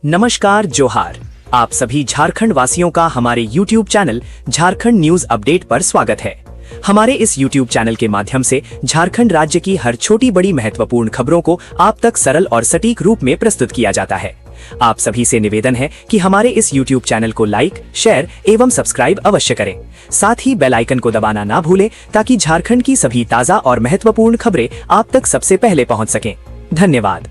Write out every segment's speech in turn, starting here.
नमस्कार, जोहार। आप सभी झारखंड वासियों का हमारे YouTube channel Jharkhand news update पर स्वागत है। हमारे इस YouTube चैनल के माध्यम से झारखंड राज्य की हर छोटी बड़ी महत्वपूर्ण खबरों को आप तक सरल और सटीक रूप में प्रस्तुत किया जाता है। आप सभी से निवेदन है कि हमारे इस YouTube चैनल को लाइक, शेयर एवं सब्सक्राइब अवश्य करें। साथ ही बेल आइकन को दबाना ना भूलें ताकि झारखंड की सभी ताजा और महत्वपूर्ण खबरें आप तक सबसे पहले पहुंच सकें। धन्यवाद।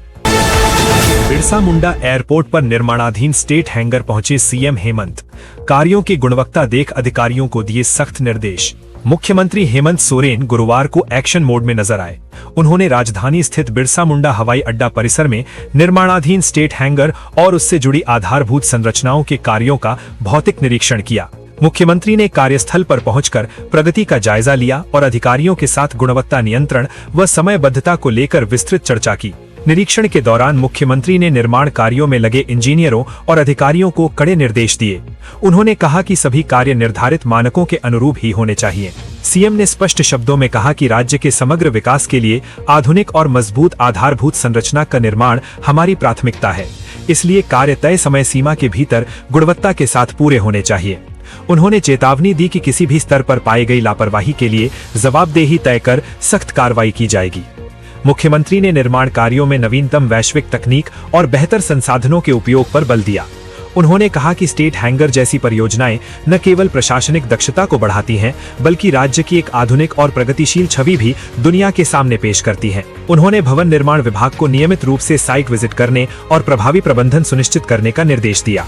बिरसा मुंडा एयरपोर्ट पर निर्माणाधीन स्टेट हैंगर पहुंचे सीएम हेमंत। कार्यों की गुणवत्ता देख अधिकारियों को दिए सख्त निर्देश। मुख्यमंत्री हेमंत सोरेन गुरुवार को एक्शन मोड में नजर आए। उन्होंने राजधानी स्थित बिरसा मुंडा हवाई अड्डा परिसर में निर्माणाधीन स्टेट हैंगर और उससे जुड़ी आधारभूत संरचनाओं के कार्यों का भौतिक निरीक्षण किया। मुख्यमंत्री ने कार्यस्थल पर पहुंचकर प्रगति का जायजा लिया और अधिकारियों के साथ गुणवत्ता नियंत्रण व समयबद्धता को लेकर विस्तृत चर्चा की। निरीक्षण के दौरान मुख्यमंत्री ने निर्माण कार्यों में लगे इंजीनियरों और अधिकारियों को कड़े निर्देश दिए। उन्होंने कहा कि सभी कार्य निर्धारित मानकों के अनुरूप ही होने चाहिए। सीएम ने स्पष्ट शब्दों में कहा कि राज्य के समग्र विकास के लिए आधुनिक और मजबूत आधारभूत संरचना का निर्माण हमारी प्राथमिकता है, इसलिए कार्य तय समय सीमा के भीतर गुणवत्ता के साथ पूरे होने चाहिए। उन्होंने चेतावनी दी कि किसी भी स्तर पर पाई गई लापरवाही के लिए जवाबदेही तय कर सख्त कार्रवाई की जाएगी। मुख्यमंत्री ने निर्माण कार्यों में नवीनतम वैश्विक तकनीक और बेहतर संसाधनों के उपयोग पर बल दिया। उन्होंने कहा कि स्टेट हैंगर जैसी परियोजनाएं न केवल प्रशासनिक दक्षता को बढ़ाती हैं, बल्कि राज्य की एक आधुनिक और प्रगतिशील छवि भी दुनिया के सामने पेश करती हैं। उन्होंने भवन निर्माण विभाग को नियमित रूप से साइट विजिट करने और प्रभावी प्रबंधन सुनिश्चित करने का निर्देश दिया।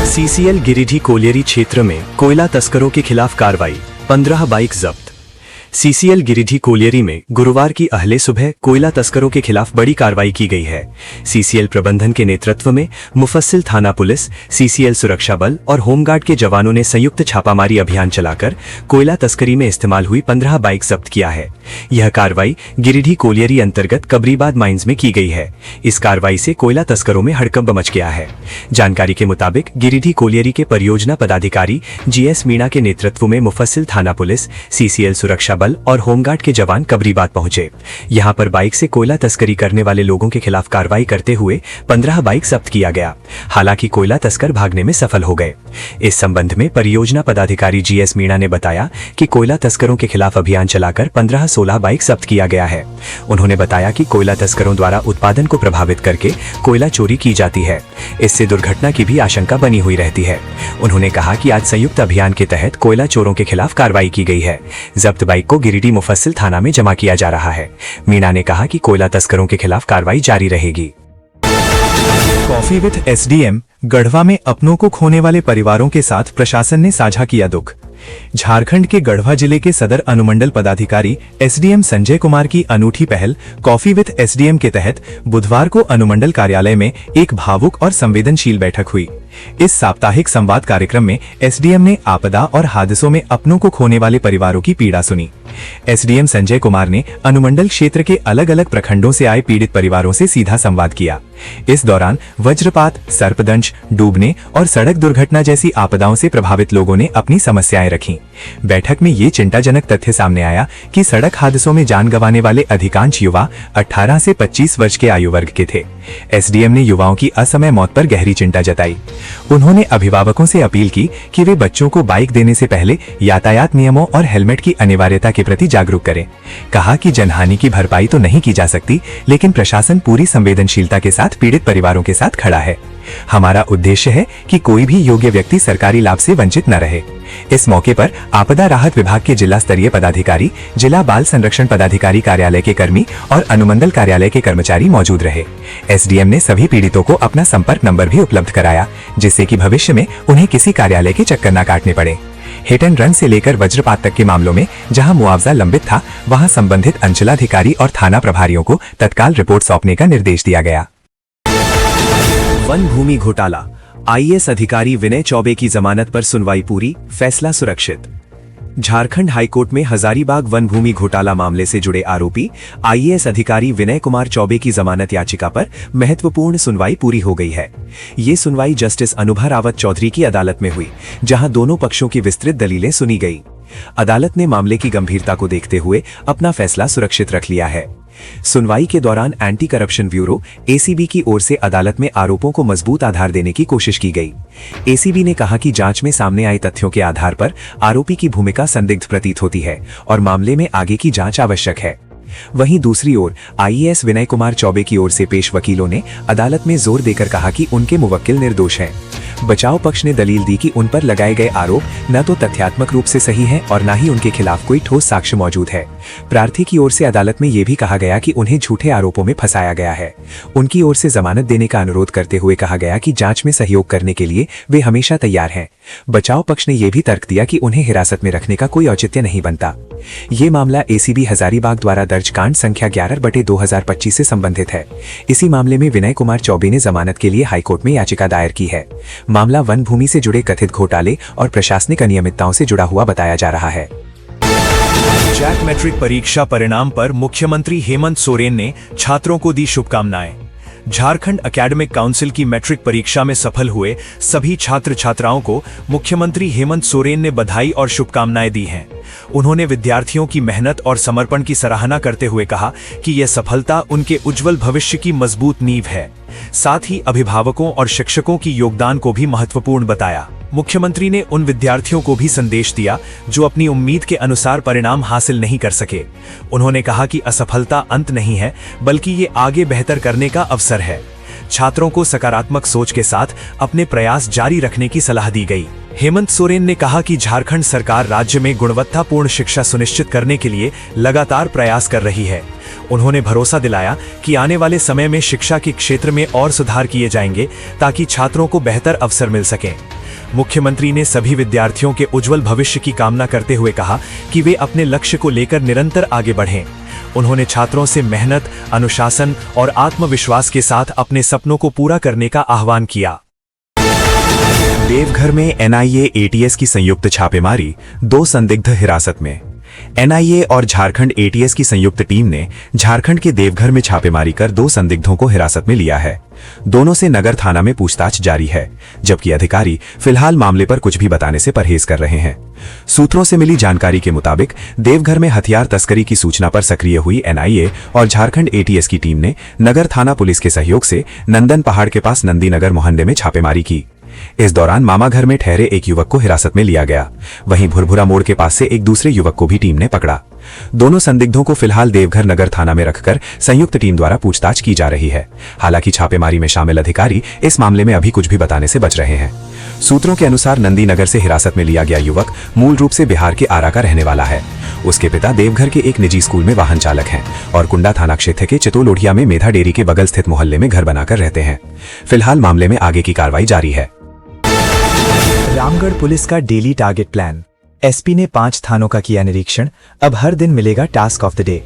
सीसीएल गिरिडीह कोलियरी क्षेत्र में कोयला तस्करों के खिलाफ कार्रवाई, 15 बाइक जब्त। सीसीएल गिरिडीह कोलियरी में गुरुवार की अहले सुबह कोयला तस्करों के खिलाफ बड़ी कार्रवाई की गई है। सीसीएल प्रबंधन के नेतृत्व में मुफस्सिल थाना पुलिस, सीसीएल सुरक्षा बल और होमगार्ड के जवानों ने संयुक्त छापामारी अभियान चलाकर कोयला तस्करी में इस्तेमाल हुई 15 बाइक जब्त किया है। यह कार्रवाई गिरिडीह कोलियरी अंतर्गत कबरीबाद माइंस में की गई है। इस कार्रवाई से कोयला तस्करों में हड़कंप मच गया है। जानकारी के मुताबिक गिरिडीह कोलियरी के परियोजना पदाधिकारी जीएस मीणा के नेतृत्व में मुफस्सिल थाना पुलिस, सीसीएल सुरक्षा बल और होमगार्ड के जवान कबरीबाद पहुंचे। यहां पर बाइक से कोयला तस्करी करने वाले लोगों के खिलाफ कार्रवाई करते हुए 15 बाइक जब्त किया गया। हालांकि कोयला तस्कर भागने में सफल हो गए। इस संबंध में परियोजना पदाधिकारी जीएस मीणा ने बताया कि कोयला तस्करों के खिलाफ अभियान चलाकर 15-16 बाइक जब्त किया गया है। उन्होंने बताया कि कोयला तस्करों द्वारा उत्पादन को प्रभावित करके कोयला चोरी की जाती है। इससे दुर्घटना की भी आशंका बनी हुई रहती है। उन्होंने कहा कि आज संयुक्त अभियान के तहत कोयला चोरों के खिलाफ कार्रवाई की गई है। जब्त बाइक को गिरिडीह मुफस्सिल थाना में जमा किया जा रहा है। मीणा ने कहा कि कोयला तस्करों के खिलाफ कार्रवाई जारी रहेगी। कॉफी विद एसडीएम, गढ़वा में अपनों को खोने वाले परिवारों के साथ प्रशासन ने साझा किया दुख। झारखंड के गढ़वा जिले के सदर अनुमंडल पदाधिकारी एसडीएम संजय कुमार की अनूठी पहल कॉफी विद एसडीएम के तहत बुधवार को अनुमंडल कार्यालय में एक भावुक और संवेदनशील बैठक हुई। इस साप्ताहिक संवाद कार्यक्रम में एसडीएम ने आपदा और हादसों में अपनों को खोने वाले परिवारों की पीड़ा सुनी। एसडीएम संजय कुमार ने अनुमंडल क्षेत्र के अलग अलग प्रखंडों से आए पीड़ित परिवारों से सीधा संवाद किया। इस दौरान वज्रपात, सर्पदंश, डूबने और सड़क दुर्घटना जैसी आपदाओं से प्रभावित लोगों ने अपनी समस्याएं रखी। बैठक में ये चिंताजनक तथ्य सामने आया कि सड़क हादसों में जान गंवाने वाले अधिकांश युवा 18 से 25 वर्ष के आयु वर्ग के थे। एसडीएम ने युवाओं की असमय मौत पर गहरी चिंता जताई। उन्होंने अभिभावकों से अपील की कि वे बच्चों को बाइक देने से पहले यातायात नियमों और हेलमेट की अनिवार्यता के प्रति जागरूक करें। कहा कि जनहानि की भरपाई तो नहीं की जा सकती, लेकिन प्रशासन पूरी संवेदनशीलता के साथ पीड़ित परिवारों के साथ खड़ा है। हमारा उद्देश्य है कि कोई भी योग्य व्यक्ति सरकारी लाभ से वंचित न रहे। इस मौके पर आपदा राहत विभाग के जिला स्तरीय पदाधिकारी, जिला बाल संरक्षण पदाधिकारी कार्यालय के कर्मी और अनुमंडल कार्यालय के कर्मचारी मौजूद रहे। एसडीएम ने सभी पीड़ितों को अपना संपर्क नंबर भी उपलब्ध कराया, जिससे कि भविष्य में उन्हें किसी कार्यालय के चक्कर न काटने पड़े। हिट एंड रन से लेकर वज्रपात तक के मामलों में जहां मुआवजा लंबित था, वहां संबंधित अंचलाधिकारी और थाना प्रभारियों को तत्काल रिपोर्ट सौंपने का निर्देश दिया गया। वन भूमि घोटाला, आईएएस अधिकारी विनय चौबे की जमानत पर सुनवाई पूरी, फैसला सुरक्षित। झारखंड हाईकोर्ट में हजारीबाग वन भूमि घोटाला मामले से जुड़े आरोपी आईएएस अधिकारी विनय कुमार चौबे की जमानत याचिका पर महत्वपूर्ण सुनवाई पूरी हो गई है। ये सुनवाई जस्टिस अनुभा रावत चौधरी की अदालत में हुई, जहां दोनों पक्षों की विस्तृत दलीलें सुनी गई। अदालत ने मामले की गंभीरता को देखते हुए अपना फैसला सुरक्षित रख लिया है। सुनवाई के दौरान एंटी करप्शन ब्यूरो एसीबी की ओर से अदालत में आरोपों को मजबूत आधार देने की कोशिश की गई। एसीबी ने कहा कि जांच में सामने आए तथ्यों के आधार पर आरोपी की भूमिका संदिग्ध प्रतीत होती है और मामले में आगे की जांच आवश्यक है। वहीं दूसरी ओर आईएएस विनय कुमार चौबे की ओर से पेश वकीलों ने अदालत में जोर देकर कहा कि उनके मुवक्किल निर्दोष हैं। बचाव पक्ष ने दलील दी कि उन पर लगाए गए आरोप न तो तथ्यात्मक रूप से सही हैं और न ही उनके खिलाफ कोई ठोस साक्ष्य मौजूद है। प्रार्थी की ओर से अदालत में यह भी कहा गया कि उन्हें झूठे आरोपों में फंसाया गया है। उनकी ओर से जमानत देने का अनुरोध करते हुए कहा गया कि जांच में सहयोग करने के लिए वे हमेशा तैयार हैं। बचाव पक्ष ने यह भी तर्क दिया कि उन्हें हिरासत में रखने का कोई औचित्य नहीं बनता। ये मामला एसीबी हजारीबाग द्वारा दर्ज कांड संख्या 11/2025 से संबंधित है। इसी मामले में विनय कुमार चौबे ने जमानत के लिए हाईकोर्ट में याचिका दायर की है। मामला वन भूमि से जुड़े कथित घोटाले और प्रशासनिक अनियमितताओं से जुड़ा हुआ बताया जा रहा है। जैक मैट्रिक परीक्षा परिणाम पर मुख्यमंत्री हेमंत सोरेन ने छात्रों को दी शुभकामनाएं। झारखंड एकेडमिक काउंसिल की मैट्रिक परीक्षा में सफल हुए सभी छात्र छात्राओं को मुख्यमंत्री हेमंत सोरेन ने बधाई और शुभकामनाएं दी हैं। उन्होंने विद्यार्थियों की मेहनत और समर्पण की सराहना करते हुए कहा कि यह सफलता उनके उज्जवल भविष्य की मजबूत नींव है। साथ ही अभिभावकों और शिक्षकों की योगदान को भी महत्वपूर्ण बताया। मुख्यमंत्री ने उन विद्यार्थियों को भी संदेश दिया जो अपनी उम्मीद के अनुसार परिणाम हासिल नहीं कर सके। उन्होंने कहा कि असफलता अंत नहीं है, बल्कि ये आगे बेहतर करने का अवसर है। छात्रों को सकारात्मक सोच के साथ अपने प्रयास जारी रखने की सलाह दी गई। हेमंत सोरेन ने कहा कि झारखंड सरकार राज्य में गुणवत्तापूर्ण शिक्षा सुनिश्चित करने के लिए लगातार प्रयास कर रही है। उन्होंने भरोसा दिलाया कि आने वाले समय में शिक्षा के क्षेत्र में और सुधार किए जाएंगे ताकि छात्रों को बेहतर अवसर मिल सकें। मुख्यमंत्री ने सभी विद्यार्थियों के उज्जवल भविष्य की कामना करते हुए कहा कि वे अपने लक्ष्य को लेकर निरंतर आगे बढ़ें। उन्होंने छात्रों से मेहनत, अनुशासन और आत्मविश्वास के साथ अपने सपनों को पूरा करने का आह्वान किया। देवघर में एनआईए एटीएस की संयुक्त छापेमारी, 2 संदिग्ध हिरासत में। एनआईए और झारखंड एटीएस की संयुक्त टीम ने झारखंड के देवघर में छापेमारी कर 2 संदिग्धों को हिरासत में लिया है। दोनों से नगर थाना में पूछताछ जारी है, जबकि अधिकारी फिलहाल मामले पर कुछ भी बताने से परहेज कर रहे हैं। सूत्रों से मिली जानकारी के मुताबिक देवघर में हथियार तस्करी की सूचना पर सक्रिय हुई एनआईए और झारखंड एटीएस की टीम ने नगर थाना पुलिस के सहयोग से नंदन पहाड़ के पास नंदीनगर मोहल्ले में छापेमारी की। इस दौरान मामा घर में ठहरे एक युवक को हिरासत में लिया गया। वहीं भुरभुरा मोड़ के पास से एक दूसरे युवक को भी टीम ने पकड़ा। दोनों संदिग्धों को फिलहाल देवघर नगर थाना में रखकर संयुक्त टीम द्वारा पूछताछ की जा रही है। हालांकि छापेमारी में शामिल अधिकारी इस मामले में अभी कुछ भी बताने से बच रहे हैं। सूत्रों के अनुसार नंदीनगर से हिरासत में लिया गया युवक मूल रूप से बिहार के आरा का रहने वाला है। उसके पिता देवघर के एक निजी स्कूल में वाहन चालक हैं और कुंडा थाना क्षेत्र के चितोलोढ़िया में मेधा डेयरी के बगल स्थित मोहल्ले में घर बनाकर रहते हैं। फिलहाल मामले में आगे की कार्रवाई जारी है। रामगढ़ पुलिस का डेली टारगेट प्लान। एसपी ने 5 थानों का किया निरीक्षण, अब हर दिन मिलेगा task of the day.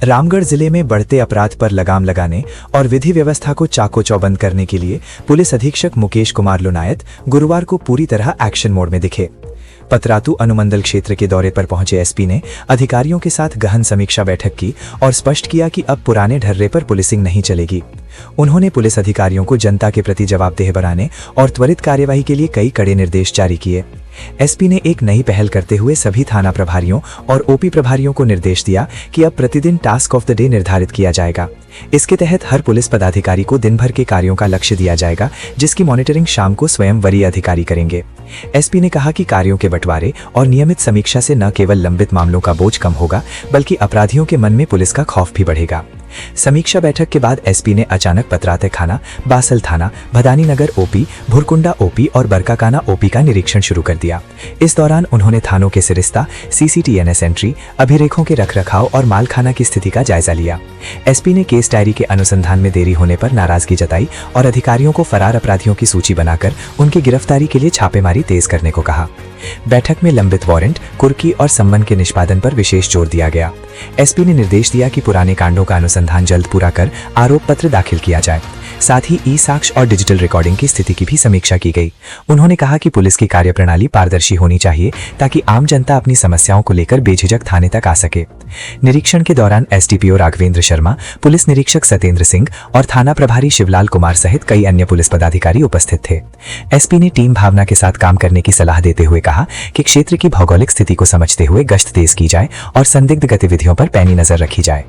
Ramgarh जिले में बढ़ते अपराध पर लगाम लगाने और विधि व्यवस्था को चाको चौबंद करने के लिए पुलिस अधीक्षक मुकेश कुमार लुनायत गुरुवार को पूरी तरह एक्शन मोड में दिखे। पतरातू अनुमंडल क्षेत्र के दौरे पर पहुंचे एसपी ने अधिकारियों के साथ गहन समीक्षा बैठक की और स्पष्ट किया कि अब पुराने ढर्रे पर पुलिसिंग नहीं चलेगी। उन्होंने पुलिस अधिकारियों को जनता के प्रति जवाबदेह बनाने और त्वरित कार्यवाही के लिए कई कड़े निर्देश जारी किए। एसपी ने एक नई पहल करते हुए सभी थाना प्रभारियों और ओपी प्रभारियों को निर्देश दिया कि अब प्रतिदिन टास्क ऑफ द डे निर्धारित किया जाएगा। इसके तहत हर पुलिस पदाधिकारी को दिन भर के कार्यों का लक्ष्य दिया जाएगा, जिसकी मॉनिटरिंग शाम को स्वयं वरीय अधिकारी करेंगे। एसपी ने कहा कि कार्यों के बंटवारे और नियमित समीक्षा से न केवल लंबित मामलों का बोझ कम होगा, बल्कि अपराधियों के मन में पुलिस का खौफ भी बढ़ेगा। समीक्षा बैठक के बाद एसपी ने अचानक पतराते थाना, बासल थाना, भदानी नगर ओपी, भुरकुंडा ओपी और बरकाकाना ओपी का निरीक्षण शुरू कर दिया। इस दौरान उन्होंने थानों के सिरिस्ता, सीसीटीएनएस एंट्री, अभिलेखों के रखरखाव और मालखाना की स्थिति का जायजा लिया। एसपी ने केस डायरी के अनुसंधान में देरी होने पर नाराजगी जताई और अधिकारियों को फरार अपराधियों की सूची बनाकर उनकी गिरफ्तारी के लिए छापेमारी तेज करने को कहा। बैठक में लंबित वारंट, कुर्की और सम्मन के निष्पादन पर विशेष जोर दिया गया। एसपी ने निर्देश दिया कि पुराने कांडों का अनुसंधान जल्द पूरा कर आरोप पत्र दाखिल किया जाए। साथ ही ई साक्ष्य और डिजिटल रिकॉर्डिंग की स्थिति की भी समीक्षा की गई। उन्होंने कहा कि पुलिस की कार्यप्रणाली पारदर्शी होनी चाहिए ताकि आम जनता अपनी समस्याओं को लेकर बेझिझक थाने तक आ सके। निरीक्षण के दौरान एसडीपीओ राघवेंद्र शर्मा, पुलिस निरीक्षक सत्येंद्र सिंह और थाना प्रभारी शिवलाल कुमार सहित कई अन्य पुलिस पदाधिकारी उपस्थित थे। एसपी ने टीम भावना के साथ काम करने की सलाह देते हुए कहा कि क्षेत्र की भौगोलिक स्थिति को समझते हुए गश्त तेज की जाए और संदिग्ध गतिविधियों पर पैनी नजर रखी जाए।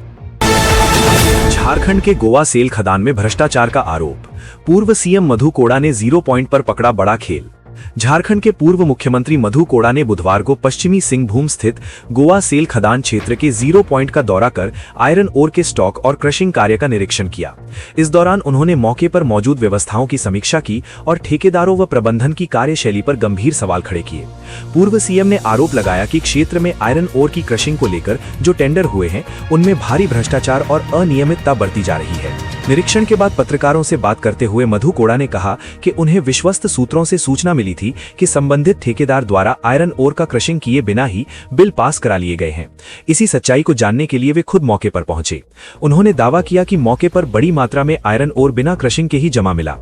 झारखंड के गोवा सेल खदान में भ्रष्टाचार का आरोप। पूर्व सीएम मधु कोड़ा ने 0 पॉइंट पर पकड़ा बड़ा खेल। झारखंड के पूर्व मुख्यमंत्री मधु कोड़ा ने बुधवार को पश्चिमी सिंहभूम स्थित गोवा सेल खदान क्षेत्र के 0 पॉइंट का दौरा कर आयरन ओर के स्टॉक और क्रशिंग कार्य का निरीक्षण किया। इस दौरान उन्होंने मौके पर मौजूद व्यवस्थाओं की समीक्षा की और ठेकेदारों व प्रबंधन की कार्यशैली पर गंभीर सवाल खड़े किए। पूर्व सीएम ने आरोप लगाया कि क्षेत्र में आयरन ओर की क्रशिंग को लेकर जो टेंडर हुए हैं उनमें भारी भ्रष्टाचार और अनियमितता बरती जा रही है। निरीक्षण के बाद पत्रकारों से बात करते हुए मधु कोड़ा ने कहा कि उन्हें विश्वस्त सूत्रों से सूचना मिली थी कि संबंधित ठेकेदार द्वारा आयरन ओर का क्रशिंग किए बिना ही बिल पास करा लिए गए हैं। इसी सच्चाई को जानने के लिए वे खुद मौके पर पहुंचे। उन्होंने दावा किया कि मौके पर बड़ी मात्रा में आयरन ओर बिना क्रशिंग के ही जमा मिला।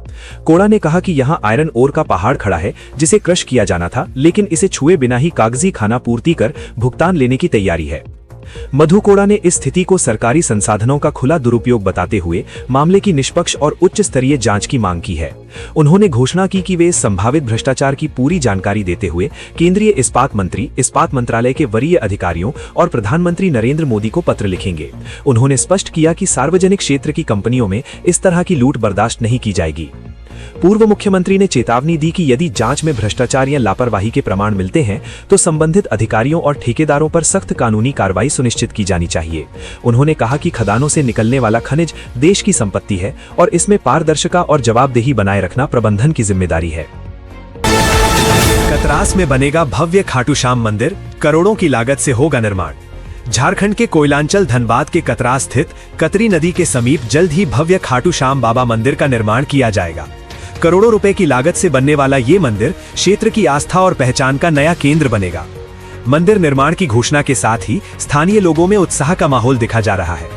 कोड़ा ने कहा कि यहां आयरन ओर का पहाड़ खड़ा है जिसे क्रश किया जाना था, लेकिन इसे छुए बिना ही कागजी खाना पूर्ति कर भुगतान लेने की तैयारी है। मधु कोड़ा ने इस स्थिति को सरकारी संसाधनों का खुला दुरुपयोग बताते हुए मामले की निष्पक्ष और उच्च स्तरीय जांच की मांग की है। उन्होंने घोषणा की कि वे इस संभावित भ्रष्टाचार की पूरी जानकारी देते हुए केंद्रीय इस्पात मंत्री, इस्पात मंत्रालय के वरीय अधिकारियों और प्रधानमंत्री नरेंद्र मोदी को पत्र लिखेंगे। उन्होंने स्पष्ट किया कि सार्वजनिक क्षेत्र की कंपनियों में इस तरह की लूट बर्दाश्त नहीं की जाएगी। पूर्व मुख्यमंत्री ने चेतावनी दी कि यदि जांच में भ्रष्टाचार या लापरवाही के प्रमाण मिलते हैं तो संबंधित अधिकारियों और ठेकेदारों पर सख्त कानूनी कार्रवाई सुनिश्चित की जानी चाहिए। उन्होंने कहा कि खदानों से निकलने वाला खनिज देश की संपत्ति है और इसमें पारदर्शिता और जवाबदेही बनाए रखना प्रबंधन की जिम्मेदारी है। कतरास में बनेगा भव्य खाटू श्याम मंदिर, करोड़ों की लागत से होगा निर्माण। झारखंड के कोयलांचल धनबाद के कतरास स्थित कतरी नदी के समीप जल्द ही भव्य खाटू श्याम बाबा मंदिर का निर्माण किया जाएगा। करोड़ों रुपए की लागत से बनने वाला ये मंदिर क्षेत्र की आस्था और पहचान का नया केंद्र बनेगा। मंदिर निर्माण की घोषणा के साथ ही स्थानीय लोगों में उत्साह का माहौल दिखा जा रहा है।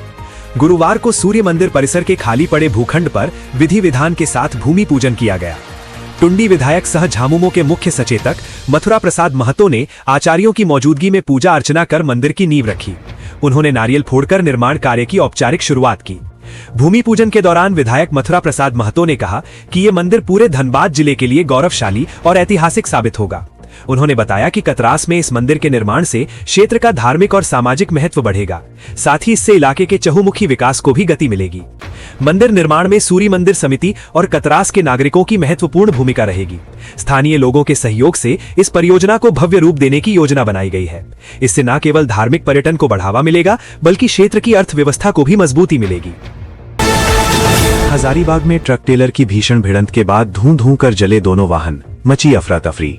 गुरुवार को सूर्य मंदिर परिसर के खाली पड़े भूखंड पर विधि विधान के साथ भूमि पूजन किया गया। टुंडी विधायक सह झामुमो के मुख्य सचेतक मथुरा प्रसाद महतो ने आचार्यों की मौजूदगी में पूजा अर्चना कर मंदिर की नींव रखी। उन्होंने नारियल फोड़कर निर्माण कार्य की औपचारिक शुरुआत की। भूमि पूजन के दौरान विधायक मथुरा प्रसाद महतो ने कहा कि ये मंदिर पूरे धनबाद जिले के लिए गौरवशाली और ऐतिहासिक साबित होगा। उन्होंने बताया कि कतरास में इस मंदिर के निर्माण से क्षेत्र का धार्मिक और सामाजिक महत्व बढ़ेगा, साथ ही इससे इलाके के चहुमुखी विकास को भी गति मिलेगी। मंदिर निर्माण में सूर्य मंदिर समिति और कतरास के नागरिकों की महत्वपूर्ण भूमिका रहेगी। स्थानीय लोगों के सहयोग से इस परियोजना को भव्य रूप देने की योजना बनाई गई है। इससे न केवल धार्मिक पर्यटन को बढ़ावा मिलेगा बल्कि क्षेत्र की अर्थव्यवस्था को भी मजबूती मिलेगी। हजारीबाग में ट्रक टेलर की भीषण भिड़ंत के बाद धूं कर जले दोनों वाहन, मची अफरा तफरी।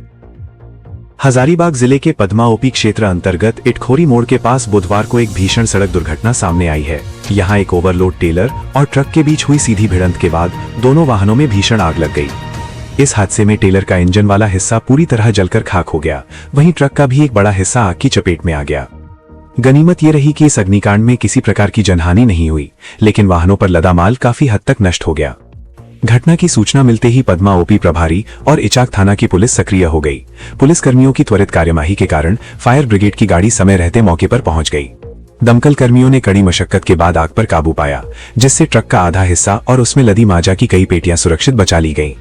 हजारीबाग जिले के पद्मा ओपी क्षेत्र अंतर्गत इटखोरी मोड़ के पास बुधवार को एक भीषण सड़क दुर्घटना सामने आई है। यहां एक ओवरलोड टेलर और ट्रक के बीच हुई सीधी भिड़ंत के बाद दोनों वाहनों में भीषण आग लग गई। इस हादसे में टेलर का इंजन वाला हिस्सा पूरी तरह जलकर खाक हो गया, वहीं ट्रक का भी एक बड़ा हिस्सा आग की चपेट में आ गया। गनीमत ये रही कि इस अग्निकांड में किसी प्रकार की जनहानि नहीं हुई, लेकिन वाहनों पर लदा माल काफी हद तक नष्ट हो गया। घटना की सूचना मिलते ही पद्मा ओपी प्रभारी और इचाक थाना की पुलिस सक्रिय हो गई। पुलिस कर्मियों की त्वरित कार्यवाही के कारण फायर ब्रिगेड की गाड़ी समय रहते मौके पर पहुंच गई। दमकल कर्मियों ने कड़ी मशक्कत के बाद आग पर काबू पाया, जिससे ट्रक का आधा हिस्सा और उसमें लदी माजा की कई पेटियां सुरक्षित बचा ली गईं।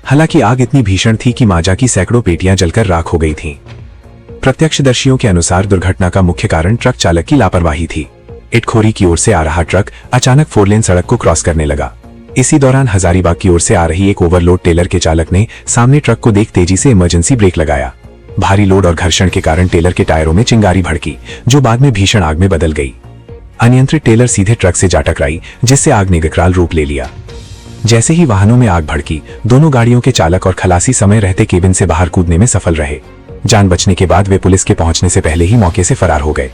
हालांकि आग इतनी भीषण थी कि माजा की सैकड़ों पेटियां जलकर राख हो गई थीं। प्रत्यक्षदर्शियों के अनुसार दुर्घटना का मुख्य कारण ट्रक चालक की लापरवाही थी। इटखोरी की ओर से आ रहा ट्रक अचानक 4 लेन सड़क को क्रॉस करने लगा। इसी दौरान हजारीबाग की ओर से आ रही एक ओवरलोड टेलर के चालक ने सामने ट्रक को देख तेजी से इमरजेंसी ब्रेक लगाया। भारी लोड और घर्षण के कारण टेलर के टायरों में चिंगारी भड़की, जो बाद में भीषण आग में बदल गई। अनियंत्रित टेलर सीधे ट्रक से जा टकराई, जिससे आग ने विकराल रूप ले लिया। जैसे ही वाहनों में आग भड़की, दोनों गाड़ियों के चालक और खलासी समय रहते केबिन से बाहर कूदने में सफल रहे। जान बचने के बाद वे पुलिस के पहुंचने से पहले ही मौके से फरार हो गए।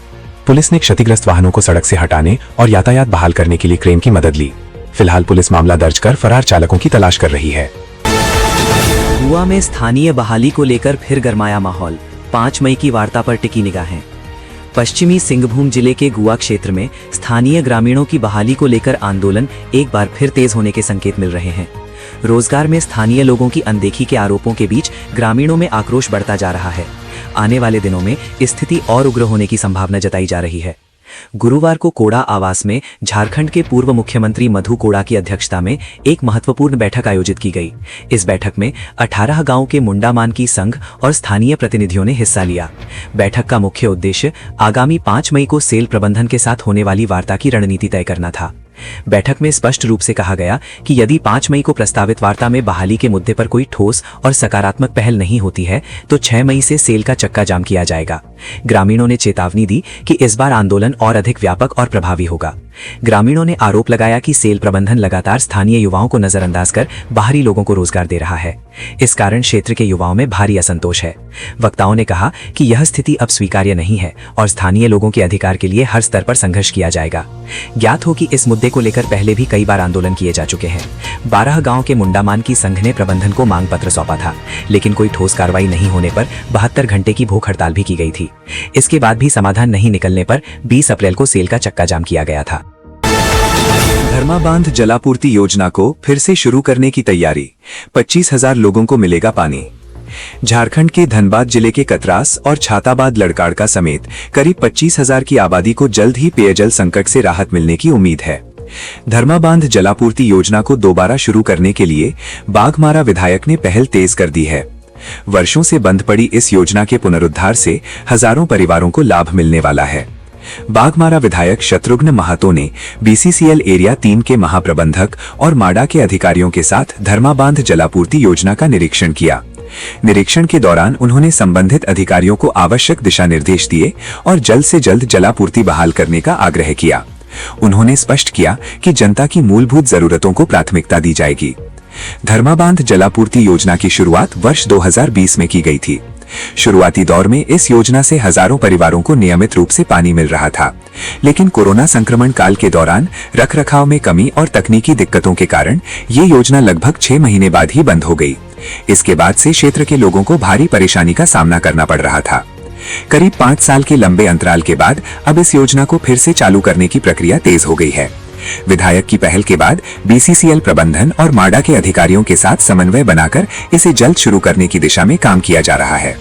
पुलिस ने क्षतिग्रस्त वाहनों को सड़क से हटाने और यातायात बहाल करने के लिए क्रेन की मदद ली। फिलहाल पुलिस मामला दर्ज कर फरार चालकों की तलाश कर रही है। गुआ में स्थानीय बहाली को लेकर फिर गरमाया माहौल, 5 मई की वार्ता पर टिकी निगाहें। पश्चिमी सिंहभूम जिले के गुआ क्षेत्र में स्थानीय ग्रामीणों की बहाली को लेकर आंदोलन एक बार फिर तेज होने के संकेत मिल रहे हैं। रोजगार में स्थानीय लोगों की अनदेखी के आरोपों के बीच ग्रामीणों में आक्रोश बढ़ता जा रहा है। आने वाले दिनों में स्थिति और उग्र होने की संभावना जताई जा रही है। गुरुवार को कोड़ा आवास में झारखंड के पूर्व मुख्यमंत्री मधु कोड़ा की अध्यक्षता में एक महत्वपूर्ण बैठक आयोजित की गई। इस बैठक में 18 गांव के मुंडा मानकी संघ और स्थानीय प्रतिनिधियों ने हिस्सा लिया। बैठक का मुख्य उद्देश्य आगामी 5 मई को सेल प्रबंधन के साथ होने वाली वार्ता की रणनीति तय करना था। बैठक में स्पष्ट रूप से कहा गया कि यदि 5 मई को प्रस्तावित वार्ता में बहाली के मुद्दे पर कोई ठोस और सकारात्मक पहल नहीं होती है तो 6 मई से सेल का चक्का जाम किया जाएगा। ग्रामीणों ने चेतावनी दी कि इस बार आंदोलन और अधिक व्यापक और प्रभावी होगा। ग्रामीणों ने आरोप लगाया कि सेल प्रबंधन लगातार स्थानीय युवाओं को नजरअंदाज कर बाहरी लोगों को रोजगार दे रहा है। इस कारण क्षेत्र के युवाओं में भारी असंतोष है। वक्ताओं ने कहा कि यह स्थिति अब स्वीकार्य नहीं है और स्थानीय लोगों के अधिकार के लिए हर स्तर पर संघर्ष किया जाएगा। ज्ञात हो कि इस मुद्दे को लेकर पहले भी कई बार आंदोलन किए जा चुके हैं। 12 गांव के मुंडामान की संघ ने प्रबंधन को मांग पत्र सौंपा था, लेकिन कोई ठोस कार्रवाई नहीं होने पर 72 घंटे की भूख हड़ताल भी की गई थी। इसके बाद भी समाधान नहीं निकलने पर 20 अप्रैल को सेल का चक्का जाम किया गया था। धर्माबांध जलापूर्ति योजना को फिर से शुरू करने की तैयारी, 25,000 लोगों को मिलेगा पानी। झारखंड के धनबाद जिले के कतरास और छाताबाद लड़काड़का समेत करीब 25,000 की आबादी को जल्द ही पेयजल संकट से राहत मिलने की उम्मीद है। धर्माबांध जलापूर्ति योजना को दोबारा शुरू करने के लिए बाघमारा विधायक ने पहल तेज कर दी है। वर्षों से बंद पड़ी इस योजना के पुनरुद्धार से हजारों परिवारों को लाभ मिलने वाला है। बाघमारा विधायक शत्रुघ्न महातो ने बीसीसीएल एरिया 3 के महाप्रबंधक और माडा के अधिकारियों के साथ धर्माबांध जलापूर्ति योजना का निरीक्षण किया। निरीक्षण के दौरान उन्होंने संबंधित अधिकारियों को आवश्यक दिशा निर्देश दिए और जल्द से जल्द जलापूर्ति बहाल करने का आग्रह किया। उन्होंने स्पष्ट किया कि जनता की मूलभूत जरूरतों को प्राथमिकता दी जाएगी। धर्माबांध जलापूर्ति योजना की शुरुआत वर्ष 2020 में की गई थी। शुरुआती दौर में इस योजना से हजारों परिवारों को नियमित रूप से पानी मिल रहा था, लेकिन कोरोना संक्रमण काल के दौरान रखरखाव में कमी और तकनीकी दिक्कतों के कारण ये योजना लगभग 6 महीने बाद ही बंद हो गई। इसके बाद से क्षेत्र के लोगों को भारी परेशानी का सामना करना पड़ रहा था। करीब 5 साल के लंबे अंतराल के बाद अब इस योजना को फिर से चालू करने की प्रक्रिया तेज हो गई है। विधायक की पहल के बाद बीसीसीएल प्रबंधन और माडा के अधिकारियों के साथ समन्वय बनाकर इसे जल्द शुरू करने की दिशा में काम किया जा रहा है।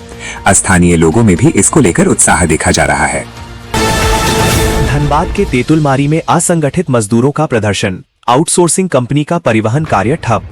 स्थानीय लोगों में भी इसको लेकर उत्साह देखा जा रहा है। धनबाद के तेतुलमारी में असंगठित मजदूरों का प्रदर्शन, आउटसोर्सिंग कंपनी का परिवहन कार्य ठप।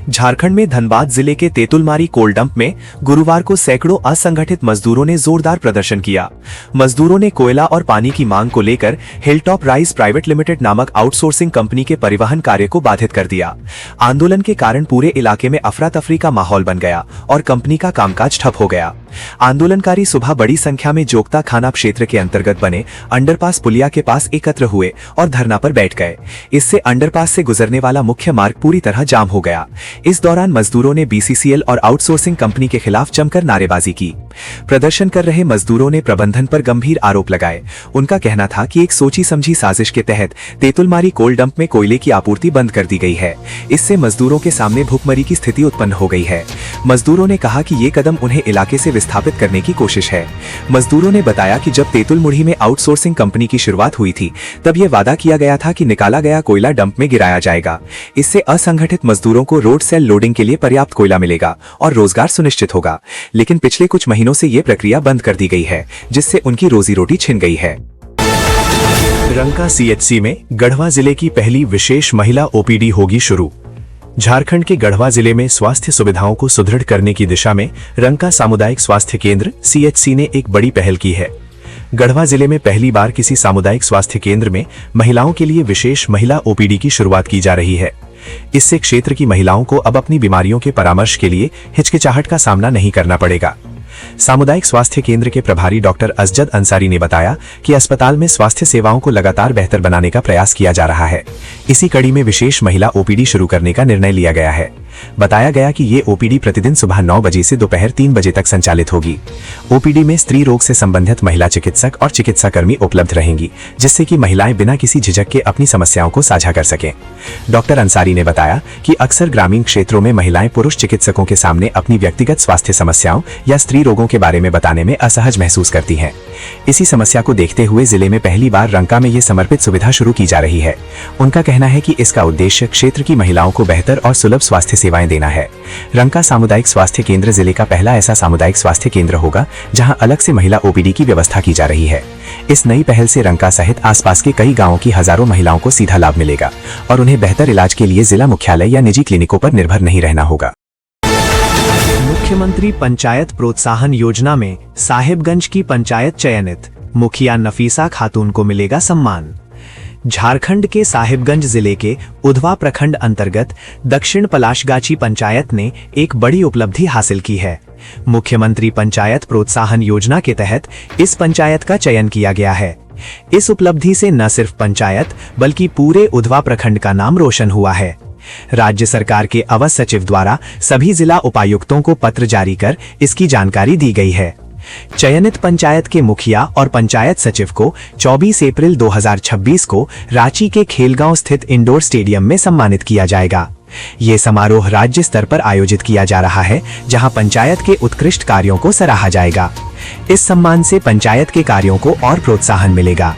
झारखंड में धनबाद जिले के तेतुलमारी कोल डंप में गुरुवार को सैकड़ों असंगठित मजदूरों ने जोरदार प्रदर्शन किया। मजदूरों ने कोयला और पानी की मांग को लेकर हिलटॉप राइस प्राइवेट लिमिटेड नामक आउटसोर्सिंग कंपनी के परिवहन कार्य को बाधित कर दिया। आंदोलन के कारण पूरे इलाके में अफरा तफरी का माहौल बन गया और कंपनी का कामकाज ठप हो गया। आंदोलनकारी सुबह बड़ी संख्या में जोगता खाना क्षेत्र के अंतर्गत बने अंडरपास पुलिया के पास एकत्र हुए और धरना पर बैठ गए। इससे अंडरपास से गुजरने वाला मुख्य मार्ग पूरी तरह जाम हो गया। इस दौरान मजदूरों ने बीसीसीएल और आउटसोर्सिंग कंपनी के खिलाफ जमकर नारेबाजी की। प्रदर्शन कर रहे मजदूरों ने प्रबंधन पर गंभीर आरोप लगाए। उनका कहना था कि एक सोची समझी साजिश के तहत तेतुलमारी कोल डंप में कोयले की आपूर्ति बंद कर दी गई है। इससे मजदूरों के सामने भूखमरी की स्थिति उत्पन्न हो गई है। मजदूरों ने कहा कि ये कदम उन्हें इलाके से विस्थापित करने की कोशिश है। मजदूरों ने बताया कि जब तेतुलमुढ़ी में आउटसोर्सिंग कंपनी की शुरुआत हुई थी तब ये वादा किया गया था कि निकाला गया कोयला डंप में गिराया जाएगा। इससे असंगठित मजदूरों को रोड सेल लोडिंग के लिए पर्याप्त कोयला मिलेगा और रोजगार सुनिश्चित होगा, लेकिन पिछले कुछ महीनों से ये प्रक्रिया बंद कर दी गई है, जिससे उनकी रोजी रोटी छिन गई है। रंका सीएचसी में गढ़वा जिले की पहली विशेष महिला ओपीडी होगी शुरू। झारखंड के गढ़वा जिले में स्वास्थ्य सुविधाओं को सुदृढ़ करने की दिशा में रंका सामुदायिक स्वास्थ्य केंद्र सीएचसी ने एक बड़ी पहल की है। गढ़वा जिले में पहली बार किसी सामुदायिक स्वास्थ्य केंद्र में महिलाओं के लिए विशेष महिला ओपीडी की शुरुआत की जा रही है। इससे क्षेत्र की महिलाओं को अब अपनी बीमारियों के परामर्श के लिए हिचकिचाहट का सामना नहीं करना पड़ेगा। सामुदायिक स्वास्थ्य केंद्र के प्रभारी डॉक्टर अजजद अंसारी ने बताया कि अस्पताल में स्वास्थ्य सेवाओं को लगातार बेहतर बनाने का प्रयास किया जा रहा है। इसी कड़ी में विशेष महिला ओपीडी शुरू करने का निर्णय लिया गया है। बताया गया कि ये ओपीडी प्रतिदिन सुबह 9 बजे से दोपहर 3 बजे तक संचालित होगी। ओपीडी में स्त्री रोग से संबंधित महिला चिकित्सक और चिकित्साकर्मी उपलब्ध रहेंगी, जिससे कि महिलाएं बिना किसी झिझक के अपनी समस्याओं को साझा कर सकें। डॉक्टर अंसारी ने बताया कि अक्सर ग्रामीण क्षेत्रों में महिलाएं पुरुष चिकित्सकों के सामने अपनी व्यक्तिगत स्वास्थ्य समस्याओं या स्त्री रोगों के बारे में बताने में असहज महसूस करती हैं। इसी समस्या को देखते हुए जिले में पहली बार रंका में ये समर्पित सुविधा शुरू की जा रही है। उनका कहना है कि इसका उद्देश्य क्षेत्र की महिलाओं को बेहतर और सुलभ स्वास्थ्य सेवाएं देना है। रंका सामुदायिक स्वास्थ्य केंद्र जिले का पहला ऐसा सामुदायिक स्वास्थ्य केंद्र होगा जहां अलग से महिला ओपीडी की व्यवस्था की जा रही है। इस नई पहल से रंका सहित आसपास के कई गांवों की हजारों महिलाओं को सीधा लाभ मिलेगा और उन्हें बेहतर इलाज के लिए जिला मुख्यालय या निजी क्लिनिकों पर निर्भर नहीं रहना होगा। मुख्यमंत्री पंचायत प्रोत्साहन योजना में साहेबगंज की पंचायत चयनित, मुखिया नफीसा खातून को मिलेगा सम्मान। झारखंड के साहिबगंज जिले के उधवा प्रखंड अंतर्गत दक्षिण पलाशगाछी पंचायत ने एक बड़ी उपलब्धि हासिल की है। मुख्यमंत्री पंचायत प्रोत्साहन योजना के तहत इस पंचायत का चयन किया गया है। इस उपलब्धि से न सिर्फ पंचायत बल्कि पूरे उधवा प्रखंड का नाम रोशन हुआ है। राज्य सरकार के अवर सचिव द्वारा सभी जिला उपायुक्तों को पत्र जारी कर इसकी जानकारी दी गई है। चयनित पंचायत के मुखिया और पंचायत सचिव को 24 अप्रैल 2026 को रांची के खेलगांव स्थित इंडोर स्टेडियम में सम्मानित किया जाएगा। ये समारोह राज्य स्तर पर आयोजित किया जा रहा है, जहां पंचायत के उत्कृष्ट कार्यों को सराहा जाएगा। इस सम्मान से पंचायत के कार्यों को और प्रोत्साहन मिलेगा।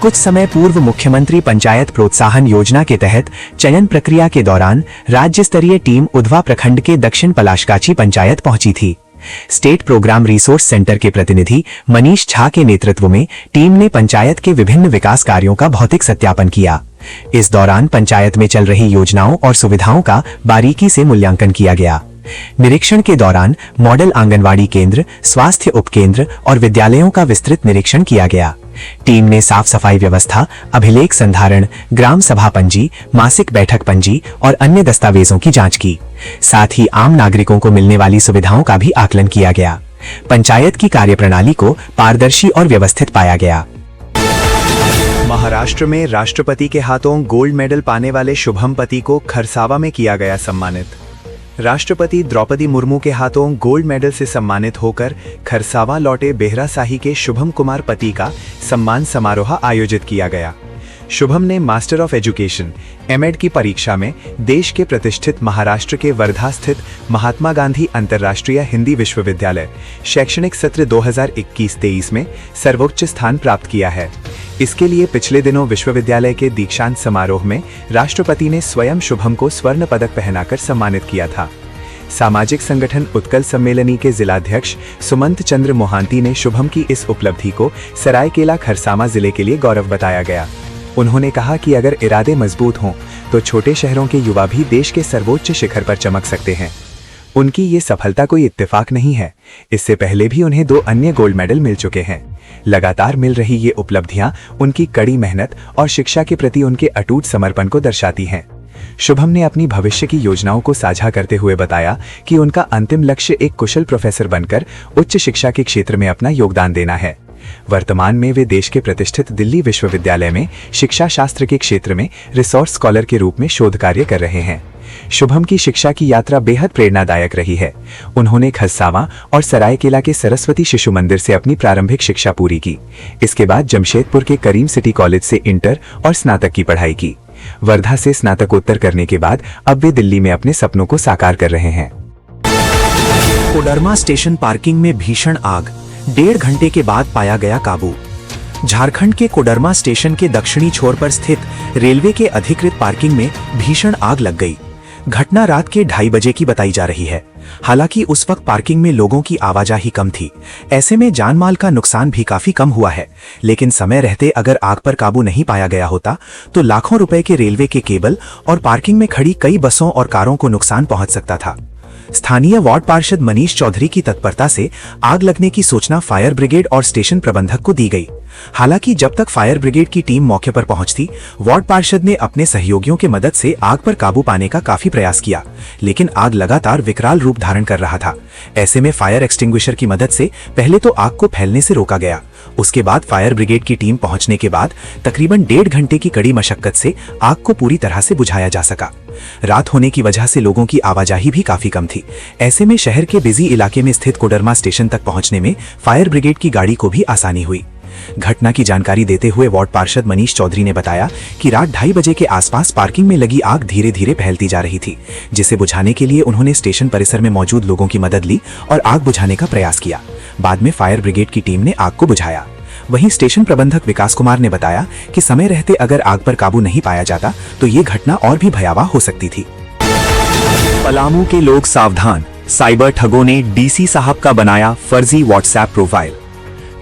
कुछ समय पूर्व मुख्यमंत्री पंचायत प्रोत्साहन योजना के तहत चयन प्रक्रिया के दौरान राज्य स्तरीय टीम उधवा प्रखंड के दक्षिण पलाशगाछी पंचायत पहुंची थी। स्टेट प्रोग्राम रिसोर्स सेंटर के प्रतिनिधि मनीष झा के नेतृत्व में टीम ने पंचायत के विभिन्न विकास कार्यों का भौतिक सत्यापन किया। इस दौरान पंचायत में चल रही योजनाओं और सुविधाओं का बारीकी से मूल्यांकन किया गया। निरीक्षण के दौरान मॉडल आंगनवाड़ी केंद्र, स्वास्थ्य उपकेंद्र और विद्यालयों का विस्तृत निरीक्षण किया गया। टीम ने साफ सफाई व्यवस्था, अभिलेख संधारण, ग्राम सभा पंजी, मासिक बैठक पंजी और अन्य दस्तावेजों की जांच की। साथ ही आम नागरिकों को मिलने वाली सुविधाओं का भी आकलन किया गया। पंचायत की कार्यप्रणाली को पारदर्शी और व्यवस्थित पाया गया। महाराष्ट्र में राष्ट्रपति के हाथों गोल्ड मेडल पाने वाले शुभम पति को खरसावा में किया गया सम्मानित। राष्ट्रपति द्रौपदी मुर्मू के हाथों गोल्ड मेडल से सम्मानित होकर खरसावा लौटे बेहरा साही के शुभम कुमार पति का सम्मान समारोह आयोजित किया गया। शुभम ने मास्टर ऑफ एजुकेशन (एमएड) की परीक्षा में देश के प्रतिष्ठित महाराष्ट्र के वर्धा स्थित महात्मा गांधी अंतर्राष्ट्रीय हिंदी विश्वविद्यालय शैक्षणिक सत्र 2021-23 में सर्वोच्च स्थान प्राप्त किया है। इसके लिए पिछले दिनों विश्वविद्यालय के दीक्षांत समारोह में राष्ट्रपति ने स्वयं शुभम को स्वर्ण पदक पहनाकर सम्मानित किया था। सामाजिक संगठन उत्कल सम्मेलनी के जिलाध्यक्ष सुमंत चंद्र मोहांती ने शुभम की इस उपलब्धि को सरायकेला खरसावा जिले के लिए गौरव बताया गया। उन्होंने कहा कि अगर इरादे मजबूत हों तो छोटे शहरों के युवा भी देश के सर्वोच्च शिखर पर चमक सकते हैं। उनकी ये सफलता कोई इत्तेफाक नहीं है। इससे पहले भी उन्हें 2 अन्य गोल्ड मेडल मिल चुके हैं। लगातार मिल रही ये उपलब्धियां उनकी कड़ी मेहनत और शिक्षा के प्रति उनके अटूट समर्पण को दर्शाती हैं। शुभम ने अपनी भविष्य की योजनाओं को साझा करते हुए बताया कि उनका अंतिम लक्ष्य एक कुशल प्रोफेसर बनकर उच्च शिक्षा के क्षेत्र में अपना योगदान देना है। वर्तमान में वे देश के प्रतिष्ठित दिल्ली विश्वविद्यालय में शिक्षा शास्त्र के क्षेत्र में रिसोर्स स्कॉलर के रूप में शोध कार्य कर रहे हैं। शुभम की शिक्षा की यात्रा बेहद प्रेरणादायक रही है। उन्होंने खरसावा और सरायकेला के सरस्वती शिशु मंदिर से अपनी प्रारंभिक शिक्षा पूरी की। इसके बाद जमशेदपुर के करीम सिटी कॉलेज से इंटर और स्नातक की पढ़ाई की। वर्धा से स्नातकोत्तर करने के बाद अब वे दिल्ली में अपने सपनों को साकार कर रहे हैं। कोडरमा स्टेशन पार्किंग में भीषण आग, 1.5 घंटे के बाद पाया गया काबू। झारखंड के कोडरमा स्टेशन के दक्षिणी छोर पर स्थित रेलवे के अधिकृत पार्किंग में भीषण आग लग गई। घटना रात के 2:30 बजे की बताई जा रही है। हालांकि उस वक्त पार्किंग में लोगों की आवाजाही कम थी, ऐसे में जान माल का नुकसान भी काफी कम हुआ है। लेकिन समय रहते अगर आग पर काबू नहीं पाया गया होता तो लाखों रुपए के रेलवे के केबल और पार्किंग में खड़ी कई बसों और कारों को नुकसान पहुंच सकता था। स्थानीय वार्ड पार्षद मनीष चौधरी की तत्परता से आग लगने की सूचना फायर ब्रिगेड और स्टेशन प्रबंधक को दी गई। हालांकि जब तक फायर ब्रिगेड की टीम मौके पर पहुंचती, वार्ड पार्षद ने अपने सहयोगियों की मदद से आग पर काबू पाने का काफी प्रयास किया, लेकिन आग लगातार विकराल रूप धारण कर रहा था। ऐसे में फायर एक्सटिंग्विशर की मदद से पहले तो आग को फैलने से रोका गया। उसके बाद फायर ब्रिगेड की टीम पहुंचने के बाद तकरीबन 1.5 घंटे की कड़ी मशक्कत से आग को पूरी तरह से बुझाया जा सका। रात होने की वजह से लोगों की आवाजाही भी काफी कम थी। ऐसे में शहर के बिजी इलाके में स्थित कोडरमा स्टेशन तक पहुंचने में फायर ब्रिगेड की गाड़ी को भी आसानी हुई। घटना की जानकारी देते हुए वार्ड पार्षद मनीष चौधरी ने बताया कि रात 2:30 बजे के आसपास पार्किंग में लगी आग धीरे धीरे फैलती जा रही थी, जिसे बुझाने के लिए उन्होंने स्टेशन परिसर में मौजूद लोगों की मदद ली और आग बुझाने का प्रयास किया। बाद में फायर ब्रिगेड की टीम ने आग को बुझाया। वहीं स्टेशन प्रबंधक विकास कुमार ने बताया कि समय रहते अगर आग पर काबू नहीं पाया जाता तो ये घटना और भी भयावह हो सकती थी। पलामू के लोग सावधान, साइबर ठगों ने डीसी साहब का बनाया फर्जी व्हाट्सएप प्रोफाइल।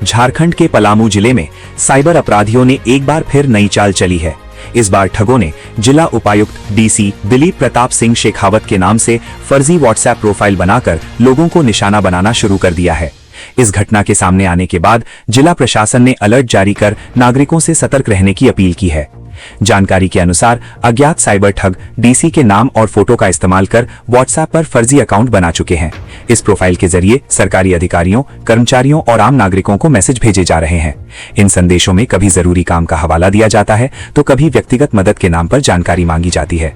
झारखंड के पलामू जिले में साइबर अपराधियों ने एक बार फिर नई चाल चली है। इस बार ठगों ने जिला उपायुक्त डीसी दिलीप प्रताप सिंह शेखावत के नाम से फर्जी व्हाट्सएप प्रोफाइल बनाकर लोगों को निशाना बनाना शुरू कर दिया है। इस घटना के सामने आने के बाद जिला प्रशासन ने अलर्ट जारी कर नागरिकों से सतर्क रहने की अपील की है। जानकारी के अनुसार अज्ञात साइबर ठग डीसी के नाम और फोटो का इस्तेमाल कर व्हाट्सएप पर फर्जी अकाउंट बना चुके हैं। इस प्रोफाइल के जरिए सरकारी अधिकारियों, कर्मचारियों और आम नागरिकों को मैसेज भेजे जा रहे हैं। इन संदेशों में कभी जरूरी काम का हवाला दिया जाता है तो कभी व्यक्तिगत मदद के नाम पर जानकारी मांगी जाती है।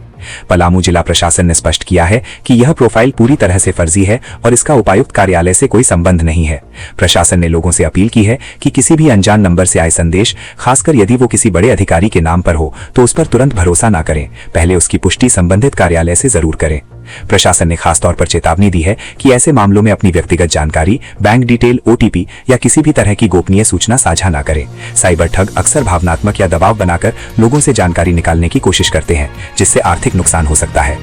पलामू जिला प्रशासन ने स्पष्ट किया है कि यह प्रोफाइल पूरी तरह से फर्जी है और इसका उपायुक्त कार्यालय से कोई संबंध नहीं है। प्रशासन ने लोगों से अपील की है कि किसी भी अनजान नंबर से आए संदेश, खासकर यदि वो किसी बड़े अधिकारी के नाम पर हो, तो उस पर तुरंत भरोसा न करें। पहले उसकी पुष्टि संबंधित कार्यालय से जरूर करें। प्रशासन ने खासतौर पर चेतावनी दी है कि ऐसे मामलों में अपनी व्यक्तिगत जानकारी, बैंक डिटेल, ओटीपी या किसी भी तरह की गोपनीय सूचना साझा न करें। साइबर ठग अक्सर भावनात्मक या दबाव बनाकर लोगों से जानकारी निकालने की कोशिश करते हैं, जिससे आर्थिक नुकसान हो सकता है।